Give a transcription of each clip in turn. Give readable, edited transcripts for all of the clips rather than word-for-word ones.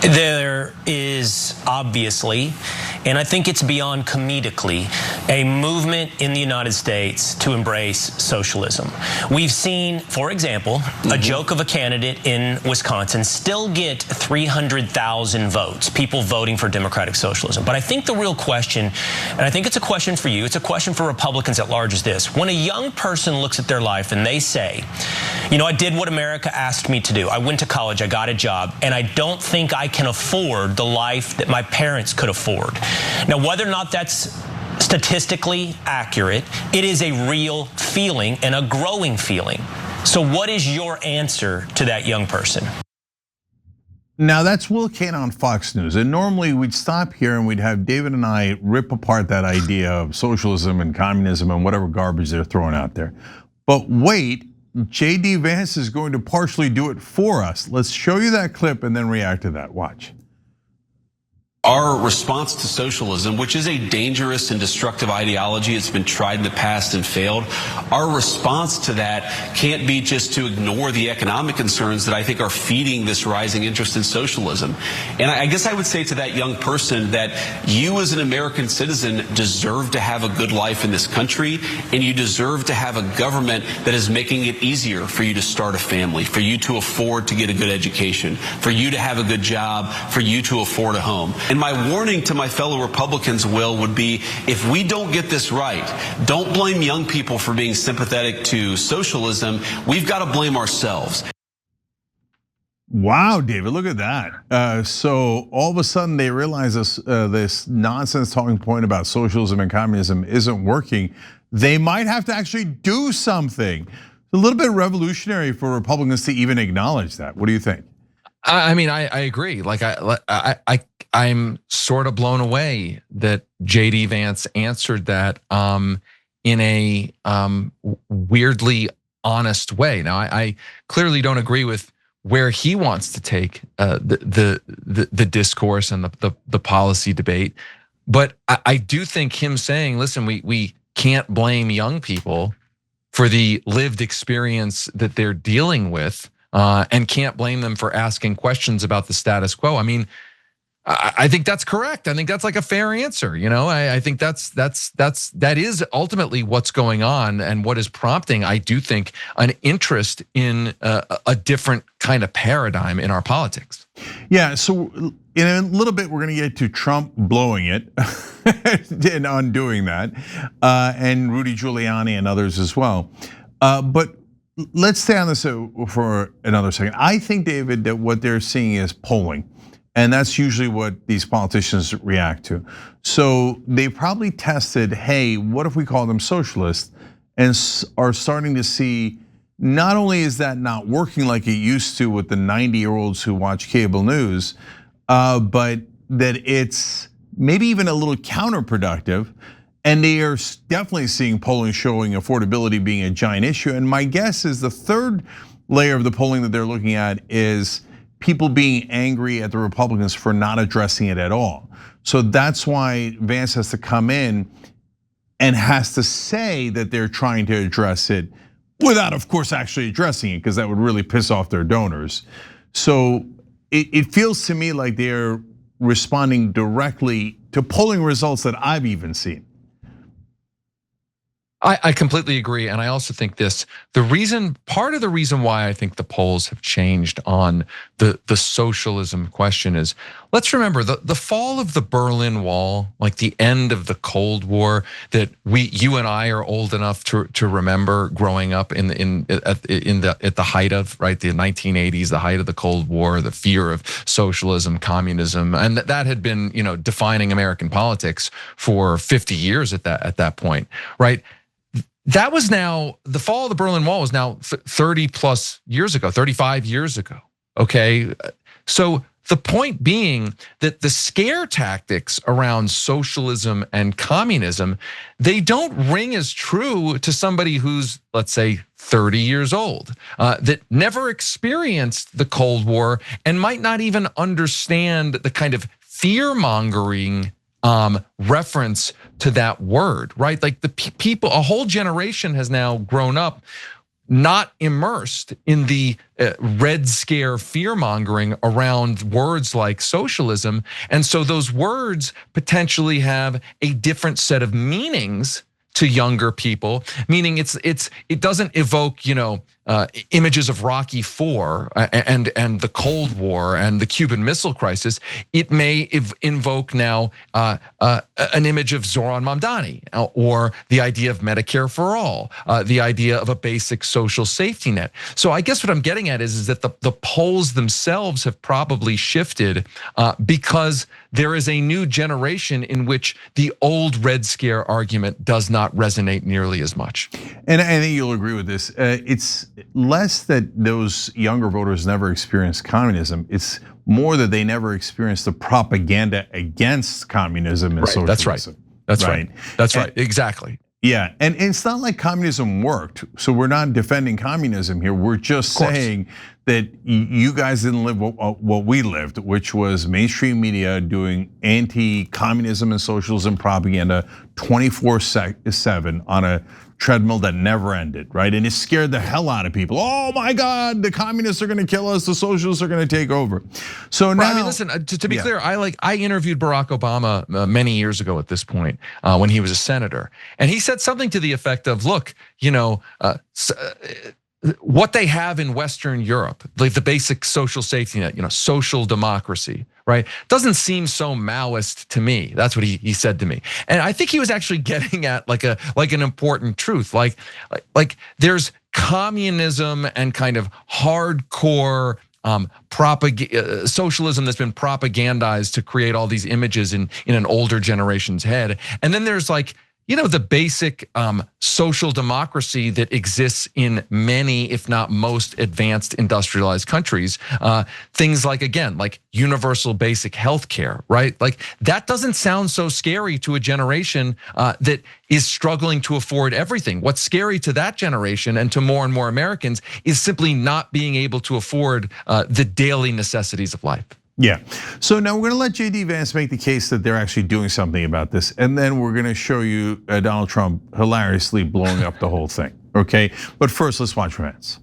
There is obviously, and I think it's beyond comedically, a movement in the United States to embrace socialism. We've seen, for example, a joke of a candidate in Wisconsin still get 300,000 votes, people voting for democratic socialism. But I think the real question, and I think it's a question for you, it's a question for Republicans at large, is this. When a young person looks at their life and they say, you know, I did what America asked me to do. I went to college, I got a job, and I don't think I can afford the life that my parents could afford. Now, whether or not that's statistically accurate, it is a real feeling and a growing feeling. So what is your answer to that young person? Now that's Will Cain on Fox News. And normally we'd stop here and we'd have David and I rip apart that idea of socialism and communism and whatever garbage they're throwing out there. But wait, JD Vance is going to partially do it for us. Let's show you that clip and then react to that. Watch. Our response to socialism, which is a dangerous and destructive ideology, it's been tried in the past and failed. Our response to that can't be just to ignore the economic concerns that I think are feeding this rising interest in socialism. And I guess I would say to that young person that you as an American citizen deserve to have a good life in this country, and you deserve to have a government that is making it easier for you to start a family, for you to afford to get a good education, for you to have a good job, for you to afford a home. And my warning to my fellow Republicans, Will, would be if we don't get this right, don't blame young people for being sympathetic to socialism. We've got to blame ourselves. Wow, David, look at that. So all of a sudden they realize this nonsense talking point about socialism and communism isn't working. They might have to actually do something. It's a little bit revolutionary for Republicans to even acknowledge that. What do you think? I mean, I agree. Like I'm sort of blown away that JD Vance answered that in a weirdly honest way. Now, I clearly don't agree with where he wants to take the discourse and the policy debate, but I do think him saying, "Listen, we can't blame young people for the lived experience that they're dealing with." And can't blame them for asking questions about the status quo. I mean, I think that's correct. I think that's like a fair answer. You know, I think that is ultimately what's going on and what is prompting, I do think, an interest in a different kind of paradigm in our politics. Yeah. So in a little bit, we're going to get to Trump blowing it and undoing that, and Rudy Giuliani and others as well. But let's stay on this for another second. I think, David, that what they're seeing is polling, and that's usually what these politicians react to. So they probably tested, hey, what if we call them socialists, and are starting to see not only is that not working like it used to with the 90-year-olds who watch cable news, but that it's maybe even a little counterproductive. And they are definitely seeing polling showing affordability being a giant issue. And my guess is the third layer of the polling that they're looking at is people being angry at the Republicans for not addressing it at all. So that's why Vance has to come in and has to say that they're trying to address it without, of course, actually addressing it, because that would really piss off their donors. So it feels to me like they're responding directly to polling results that I've even seen. I completely agree, and I also think part of the reason why I think the polls have changed on the socialism question is, let's remember the fall of the Berlin Wall, like the end of the Cold War, that you and I are old enough to remember growing up at the height of, right, the 1980s, the height of the Cold War, the fear of socialism, communism, and that had been, you know, defining American politics for 50 years at that point, right? That was now, the fall of the Berlin Wall was now 30 plus years ago, 35 years ago, okay? So the point being that the scare tactics around socialism and communism, they don't ring as true to somebody who's, let's say, 30 years old, that never experienced the Cold War and might not even understand the kind of fear-mongering reference to that word, right? Like the people, a whole generation has now grown up not immersed in the Red Scare fear-mongering around words like socialism. And so those words potentially have a different set of meanings to younger people, meaning it doesn't evoke, images of Rocky IV and the Cold War and the Cuban Missile Crisis. It may invoke now an image of Zoran Mamdani, or the idea of Medicare for all, the idea of a basic social safety net. So I guess what I'm getting at is that the polls themselves have probably shifted because there is a new generation in which the old Red Scare argument does not resonate nearly as much. And I think you'll agree with this. It's less that those younger voters never experienced communism. It's more that they never experienced the propaganda against communism and socialism. That's right. That's right. That's right. Exactly. Yeah, and it's not like communism worked. So we're not defending communism here. We're just saying that you guys didn't live what we lived, which was mainstream media doing anti-communism and socialism propaganda 24/7 on a treadmill that never ended, right? And it scared the hell out of people. Oh my God, the communists are gonna kill us, the socialists are gonna take over. So now, I mean, listen, to be clear, I interviewed Barack Obama many years ago at this point when he was a senator, and he said something to the effect of, look, what they have in Western Europe, like the basic social safety net, social democracy, right? Doesn't seem so Maoist to me. That's what he said to me. And I think he was actually getting at like an important truth. Like there's communism and kind of hardcore socialism that's been propagandized to create all these images in an older generation's head. And then there's the basic social democracy that exists in many, if not most, advanced industrialized countries. Things like universal basic health care, right? That doesn't sound so scary to a generation that is struggling to afford everything. What's scary to that generation and to more and more Americans is simply not being able to afford the daily necessities of life. Yeah, so now we're gonna let JD Vance make the case that they're actually doing something about this, and then we're gonna show you Donald Trump hilariously blowing up the whole thing, okay? But first, let's watch Vance.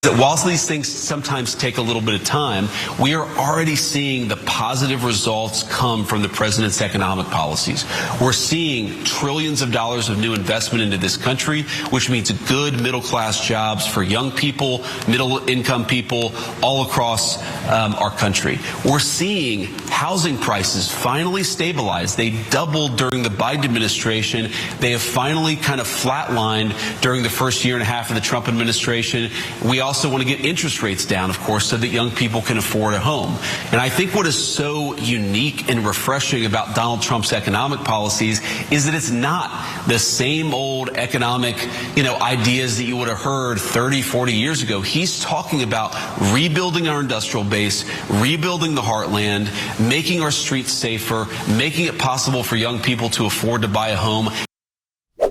That whilst these things sometimes take a little bit of time, we are already seeing the positive results come from the president's economic policies. We're seeing trillions of dollars of new investment into this country, which means good middle-class jobs for young people, middle-income people all across our country. We're seeing housing prices finally stabilize. They doubled during the Biden administration. They have finally kind of flatlined during the first year and a half of the Trump administration. We also want to get interest rates down, of course, so that young people can afford a home. And I think what is so unique and refreshing about Donald Trump's economic policies is that it's not the same old economic, ideas that you would have heard 30, 40 years ago. He's talking about rebuilding our industrial base, rebuilding the heartland, making our streets safer, making it possible for young people to afford to buy a home.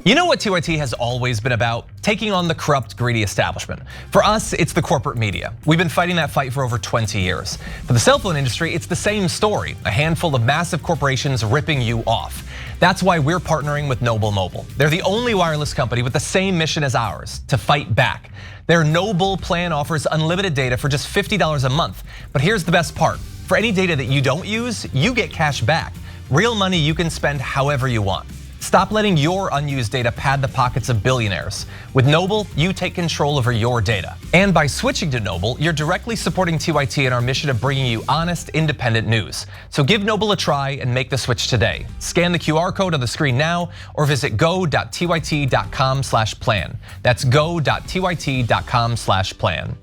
You know what TYT has always been about? Taking on the corrupt, greedy establishment. For us, it's the corporate media. We've been fighting that fight for over 20 years. For the cell phone industry, it's the same story. A handful of massive corporations ripping you off. That's why we're partnering with Noble Mobile. They're the only wireless company with the same mission as ours, to fight back. Their Noble plan offers unlimited data for just $50 a month. But here's the best part. For any data that you don't use, you get cash back. Real money you can spend however you want. Stop letting your unused data pad the pockets of billionaires. With Noble, you take control over your data. And by switching to Noble, you're directly supporting TYT in our mission of bringing you honest, independent news. So give Noble a try and make the switch today. Scan the QR code on the screen now or visit go.tyt.com/plan. That's go.tyt.com/plan.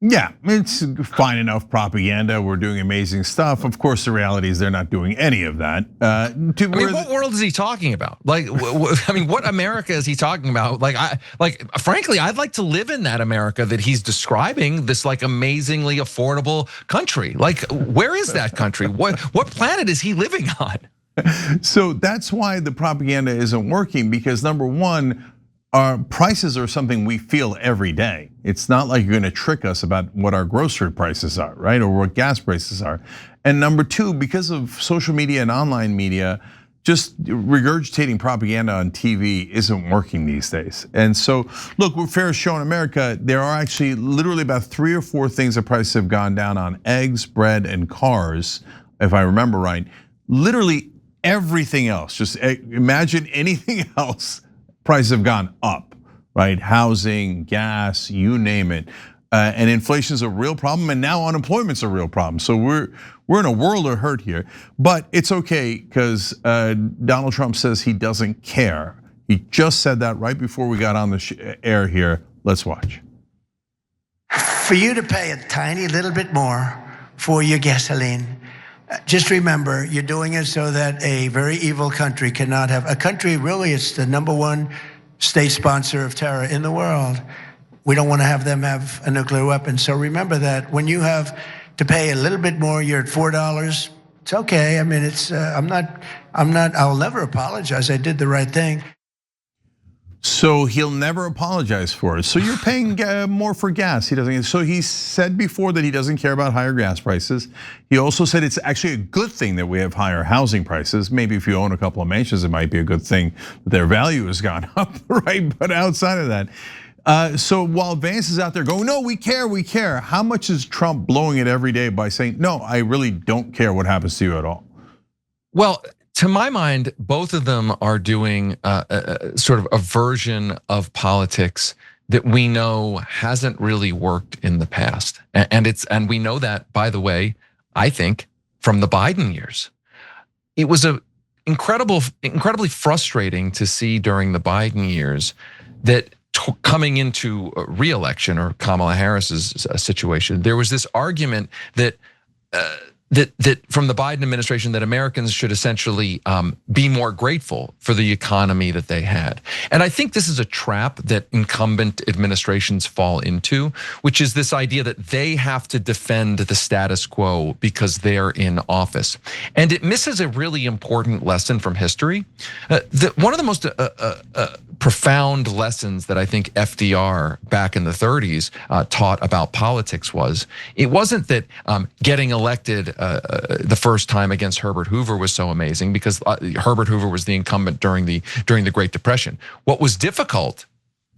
Yeah, it's fine enough propaganda. We're doing amazing stuff. Of course, the reality is they're not doing any of that. What world is he talking about? What America is he talking about? Frankly, I'd like to live in that America that he's describing. This amazingly affordable country. Where is that country? What planet is he living on? So that's why the propaganda isn't working, because number one, our prices are something we feel every day. It's not like you're gonna trick us about what our grocery prices are, right? Or what gas prices are. And number two, because of social media and online media, just regurgitating propaganda on TV isn't working these days. And so, look, we're fair show in America. There are actually literally about 3 or 4 things the prices have gone down on: eggs, bread, and cars, if I remember right. Literally everything else, just imagine anything else, prices have gone up, right? Housing, gas, you name it. And inflation is a real problem, and now unemployment's a real problem. So we're in a world of hurt here, but it's okay because Donald Trump says he doesn't care. He just said that right before we got on the air here. Let's watch. For you to pay a tiny little bit more for your gasoline, just remember you're doing it so that a very evil country cannot have a country. Really, it's the #1 state sponsor of terror in the world. We don't want to have them have a nuclear weapon. So remember that when you have to pay a little bit more, you're at $4. It's okay. I mean, it's I'll never apologize. I did the right thing. So he'll never apologize for it. So you're paying more for gas. He doesn't. So he said before that he doesn't care about higher gas prices. He also said it's actually a good thing that we have higher housing prices. Maybe if you own a couple of mansions, it might be a good thing that their value has gone up, right? But outside of that. So while Vance is out there going, no, we care. How much is Trump blowing it every day by saying, no, I really don't care what happens to you at all? Well, to my mind, both of them are doing sort of a version of politics that we know hasn't really worked in the past. And we know that, by the way, I think from the Biden years. It was incredibly frustrating to see during the Biden years that coming into re-election, or Kamala Harris's situation, there was this argument that from the Biden administration that Americans should essentially be more grateful for the economy that they had. And I think this is a trap that incumbent administrations fall into, which is this idea that they have to defend the status quo because they're in office. And it misses a really important lesson from history. One of the most profound lessons that I think FDR back in the 30s taught about politics was, it wasn't that getting elected the first time against Herbert Hoover was so amazing, because Herbert Hoover was the incumbent during the Great Depression. What was difficult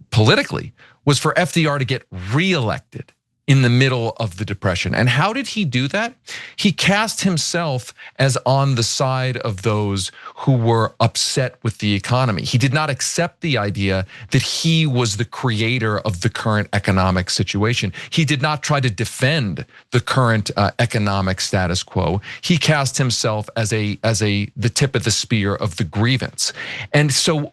politically was for FDR to get reelected in the middle of the Depression. And how did he do that? He cast himself as on the side of those who were upset with the economy. He did not accept the idea that he was the creator of the current economic situation. He did not try to defend the current economic status quo. He cast himself as the tip of the spear of the grievance. And so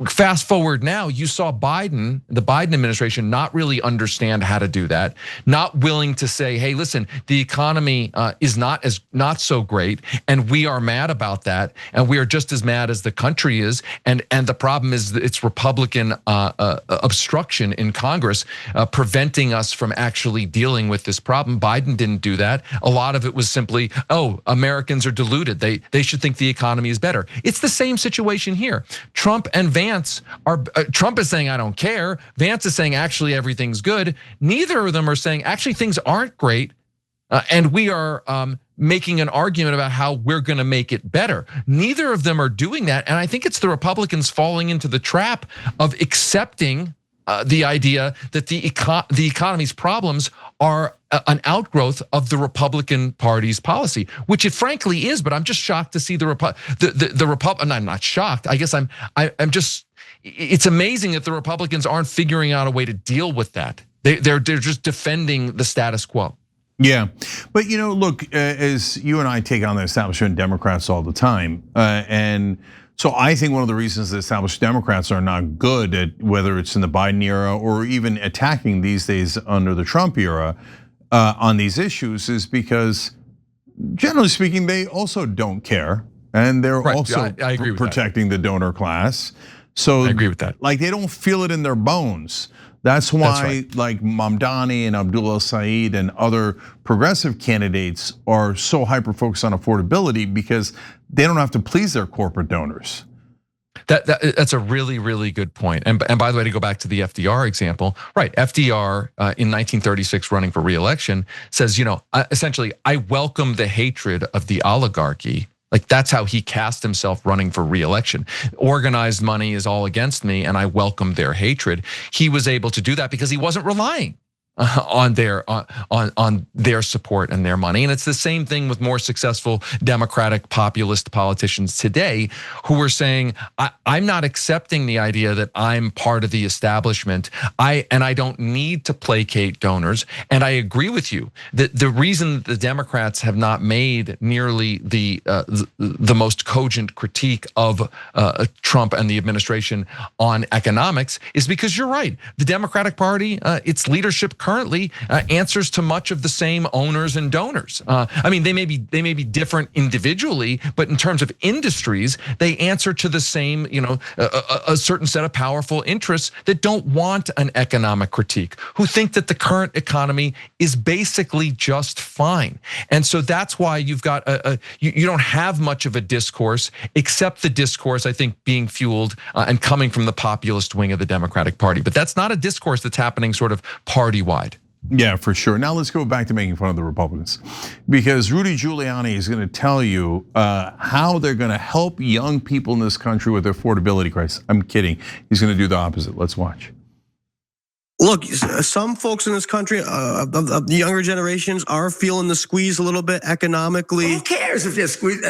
fast forward now, you saw the Biden administration not really understand how to do that, not willing to say, hey, listen, the economy is not so great, and we are mad about that, and we are just as mad as the country is, and the problem is that it's Republican obstruction in Congress preventing us from actually dealing with this problem. Biden didn't do that. A lot of it was simply, oh, Americans are deluded. They should think the economy is better. It's the same situation here. Trump and Vance Trump is saying, I don't care. Vance is saying, actually, everything's good. Neither of them are saying, actually, things aren't great. And we are making an argument about how we're going to make it better. Neither of them are doing that. And I think it's the Republicans falling into the trap of accepting the idea that the economy's problems are an outgrowth of the Republican Party's policy, which it frankly is. But I'm just shocked to see the Republican. I'm not shocked. I guess I'm just. It's amazing that the Republicans aren't figuring out a way to deal with that. They're just defending the status quo. Yeah, but look, as you and I take on the establishment Democrats all the time, and so I think one of the reasons the established Democrats are not good at, whether it's in the Biden era or even attacking these days under the Trump era on these issues, is because generally speaking, they also don't care, and they're also I agree with protecting the donor class. So I agree with that. Like, they don't feel it in their bones. That's why, like Mamdani and Abdul El-Sayed and other progressive candidates are so hyper-focused on affordability, because they don't have to please their corporate donors. That's a really, really good point. And by the way, to go back to the FDR example, right? FDR in 1936, running for re-election, says, essentially, I welcome the hatred of the oligarchy, Like that's how he cast himself running for re-election. Organized money is all against me and I welcome their hatred. He was able to do that because he wasn't relying on their support and their money. And it's the same thing with more successful Democratic populist politicians today who are saying, I'm not accepting the idea that I'm part of the establishment. I don't need to placate donors. And I agree with you that the reason the Democrats have not made nearly the most cogent critique of Trump and the administration on economics is because you're right. The Democratic Party, its leadership currently answers to much of the same owners and donors. I mean, they may be different individually, but in terms of industries, they answer to the same, a certain set of powerful interests that don't want an economic critique, who think that the current economy is basically just fine. And so that's why you've got you don't have much of a discourse, except the discourse, I think, being fueled and coming from the populist wing of the Democratic Party. But that's not a discourse that's happening sort of party-wide. Yeah, for sure. Now let's go back to making fun of the Republicans, because Rudy Giuliani is going to tell you how they're going to help young people in this country with their affordability crisis. I'm kidding. He's going to do the opposite. Let's watch. Look, some folks in this country, the younger generations, are feeling the squeeze a little bit economically. Who cares if they're squeezed?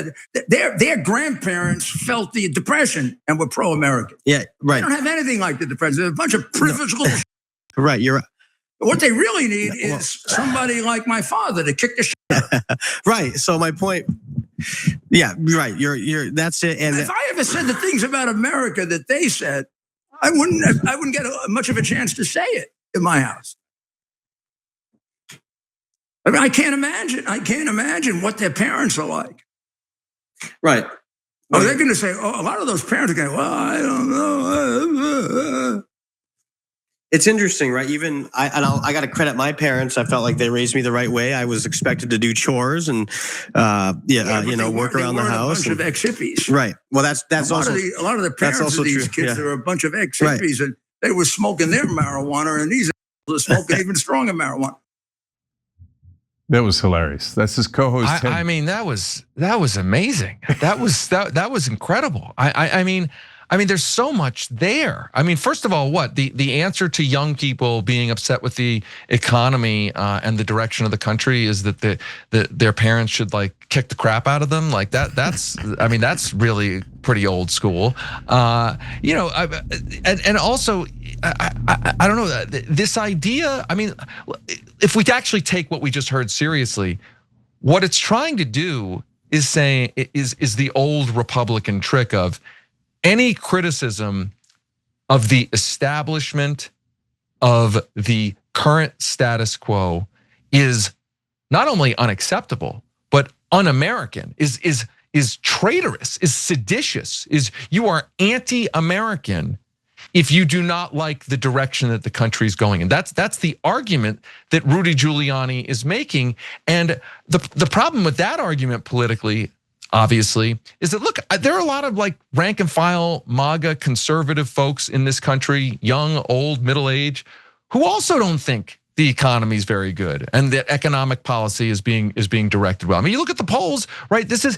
Their grandparents felt the Depression and were pro-American. Yeah, right. They don't have anything like the Depression. They're a bunch of privileged little. Right, you're right. What they really need is somebody like my father to kick the shit out of them. Right. So my point, yeah, right. You're. That's it. And if I ever said the things about America that they said, I wouldn't get much of a chance to say it in my house. I mean, I can't imagine what their parents are like. Right. Oh, they're going to say, a lot of those parents are going, well, I don't know. It's interesting, right? Even I got to credit my parents. I felt like they raised me the right way. I was expected to do chores and work around the house. A bunch of ex-hippies, right? Well, that's also a lot of the parents of these kids are a bunch of ex-hippies, and they were smoking their marijuana, and these are smoking even stronger marijuana. That was hilarious. That's his co-host. I mean, that was amazing. That was incredible. I mean, there's so much there. I mean, first of all, the answer to young people being upset with the economy and the direction of the country is that their parents should like kick the crap out of them. Like that's really pretty old school. And also, I don't know, this idea. I mean, if we actually take what we just heard seriously, what it's trying to do is the old Republican trick of any criticism of the establishment of the current status quo is not only unacceptable, but un-American, is traitorous, is seditious, you are anti-American if you do not like the direction that the country is going in. That's the argument that Rudy Giuliani is making. And the problem with that argument politically, obviously, is that, look, there are a lot of like rank and file MAGA conservative folks in this country, young, old, middle age, who also don't think the economy is very good and that economic policy is being directed well. I mean, you look at the polls, right? This is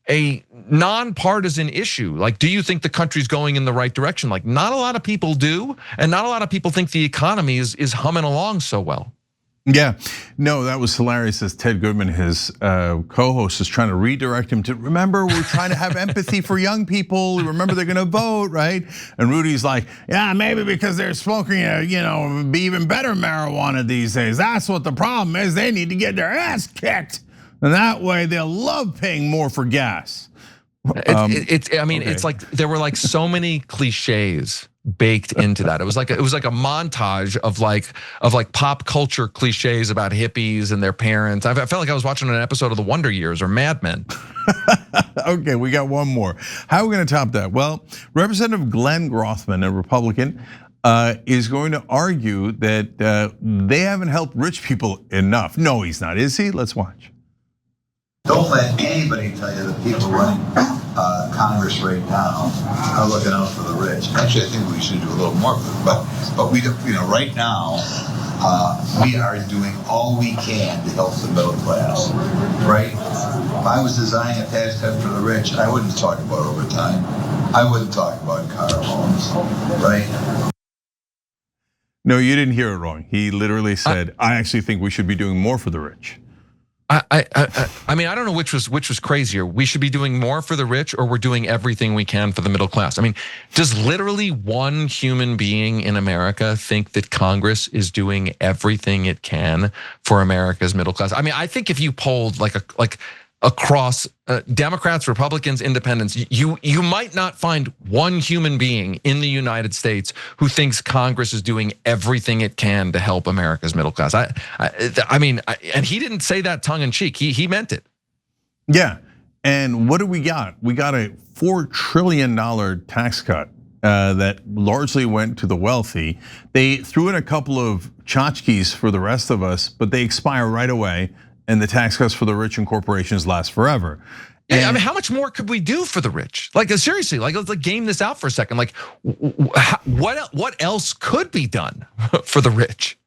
a nonpartisan issue. Like, do you think the country's going in the right direction? Like, not a lot of people do, and not a lot of people think the economy is humming along so well. Yeah, no, that was hilarious as Ted Goodman, his co-host, is trying to redirect him to, remember, we're trying to have empathy for young people. Remember, they're gonna vote, right? And Rudy's like, yeah, maybe because they're smoking, be even better marijuana these days. That's what the problem is. They need to get their ass kicked. And that way they'll love paying more for gas. It's like there were like so many cliches baked into that. It was like a montage of like pop culture cliches about hippies and their parents. I felt like I was watching an episode of The Wonder Years or Mad Men. Okay, we got one more. How are we gonna top that? Well, Representative Glenn Grothman, a Republican, is going to argue that they haven't helped rich people enough. No, he's not, is he? Let's watch. Don't let anybody tell you that people running Congress right now are looking out for the rich. Actually, I think we should do a little more for them. But we don't, right now, We are doing all we can to help the middle class, right? If I was designing a tax cut for the rich, I wouldn't talk about overtime. I wouldn't talk about car loans, right? No, you didn't hear it wrong. He literally said, I actually think we should be doing more for the rich. I mean, I don't know which was crazier. We should be doing more for the rich, or we're doing everything we can for the middle class. I mean, does literally one human being in America think that Congress is doing everything it can for America's middle class? I mean, I think if you polled like across Democrats, Republicans, Independents, you might not find one human being in the United States who thinks Congress is doing everything it can to help America's middle class. I mean, and he didn't say that tongue in cheek. He meant it. Yeah, and what do we got? We got a $4 trillion tax cut that largely went to the wealthy. They threw in a couple of tchotchkes for the rest of us, but they expire right away. And the tax cuts for the rich and corporations last forever. Yeah, I mean, how much more could we do for the rich? Like, seriously, like, let's game this out for a second. Like, what else could be done for the rich?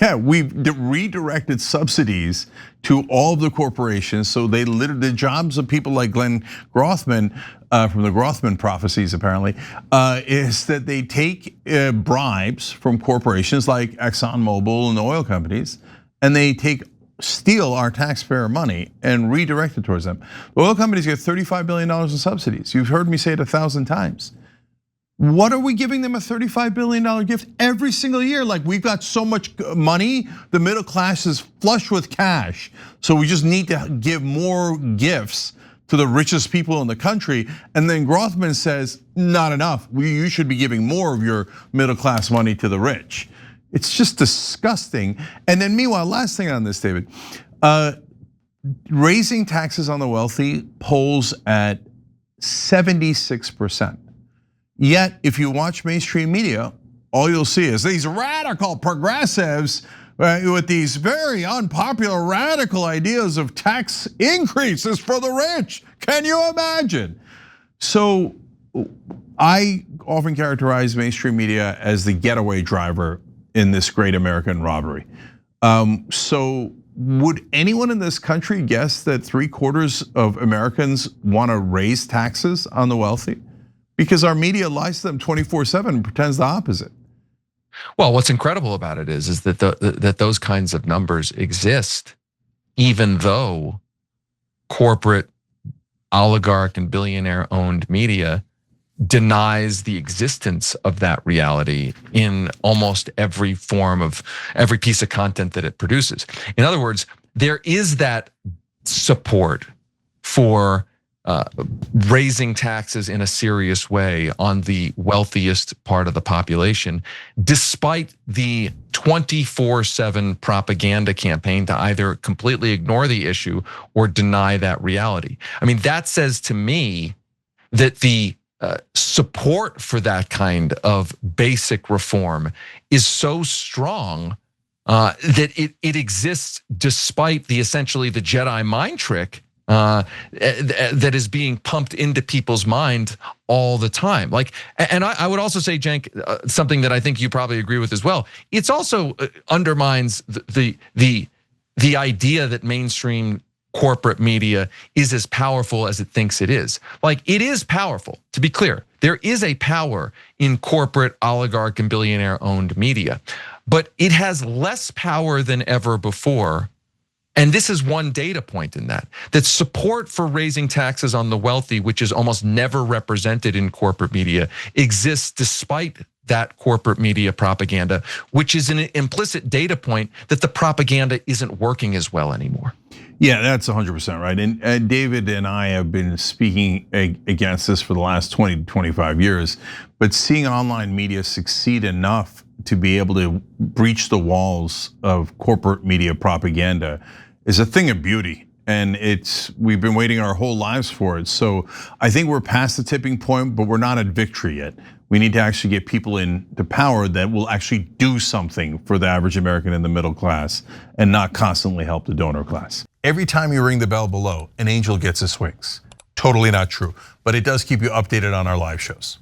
Yeah, we've redirected subsidies to all of the corporations. So the jobs of people like Glenn Grothman from the Grothman prophecies, apparently, is that they take bribes from corporations like ExxonMobil and the oil companies, and they steal our taxpayer money and redirect it towards them. The oil companies get $35 billion in subsidies. You've heard me say it 1,000 times. What are we giving them a $35 billion gift every single year? Like, we've got so much money, the middle class is flush with cash. So we just need to give more gifts to the richest people in the country. And then Grothman says, not enough. You should be giving more of your middle class money to the rich. It's just disgusting. And then meanwhile, last thing on this, David, raising taxes on the wealthy polls at 76%. Yet, if you watch mainstream media, all you'll see is these radical progressives with these very unpopular radical ideas of tax increases for the rich. Can you imagine? So I often characterize mainstream media as the getaway driver in this great American robbery. So would anyone in this country guess that 3/4 of Americans want to raise taxes on the wealthy? Because our media lies to them 24/7 and pretends the opposite. Well, what's incredible about it is that that those kinds of numbers exist, even though corporate, oligarch, and billionaire-owned media denies the existence of that reality in almost every form of every piece of content that it produces. In other words, there is that support for raising taxes in a serious way on the wealthiest part of the population, despite the 24/7 propaganda campaign to either completely ignore the issue or deny that reality. I mean, that says to me that the support for that kind of basic reform is so strong that it exists despite essentially the Jedi mind trick that is being pumped into people's mind all the time. Like, and I would also say, Cenk, something that I think you probably agree with as well. It's also undermines the idea that mainstream corporate media is as powerful as it thinks it is. Like, it is powerful, to be clear. There is a power in corporate, oligarch, and billionaire-owned media, but it has less power than ever before. And this is one data point in that support for raising taxes on the wealthy, which is almost never represented in corporate media, exists despite that corporate media propaganda, which is an implicit data point that the propaganda isn't working as well anymore. Yeah, that's 100% right. And David and I have been speaking against this for the last 20 to 25 years, but seeing online media succeed enough to be able to breach the walls of corporate media propaganda is a thing of beauty. And we've been waiting our whole lives for it. So I think we're past the tipping point, but we're not at victory yet. We need to actually get people into power that will actually do something for the average American in the middle class and not constantly help the donor class. Every time you ring the bell below, an angel gets his wings. Totally not true, but it does keep you updated on our live shows.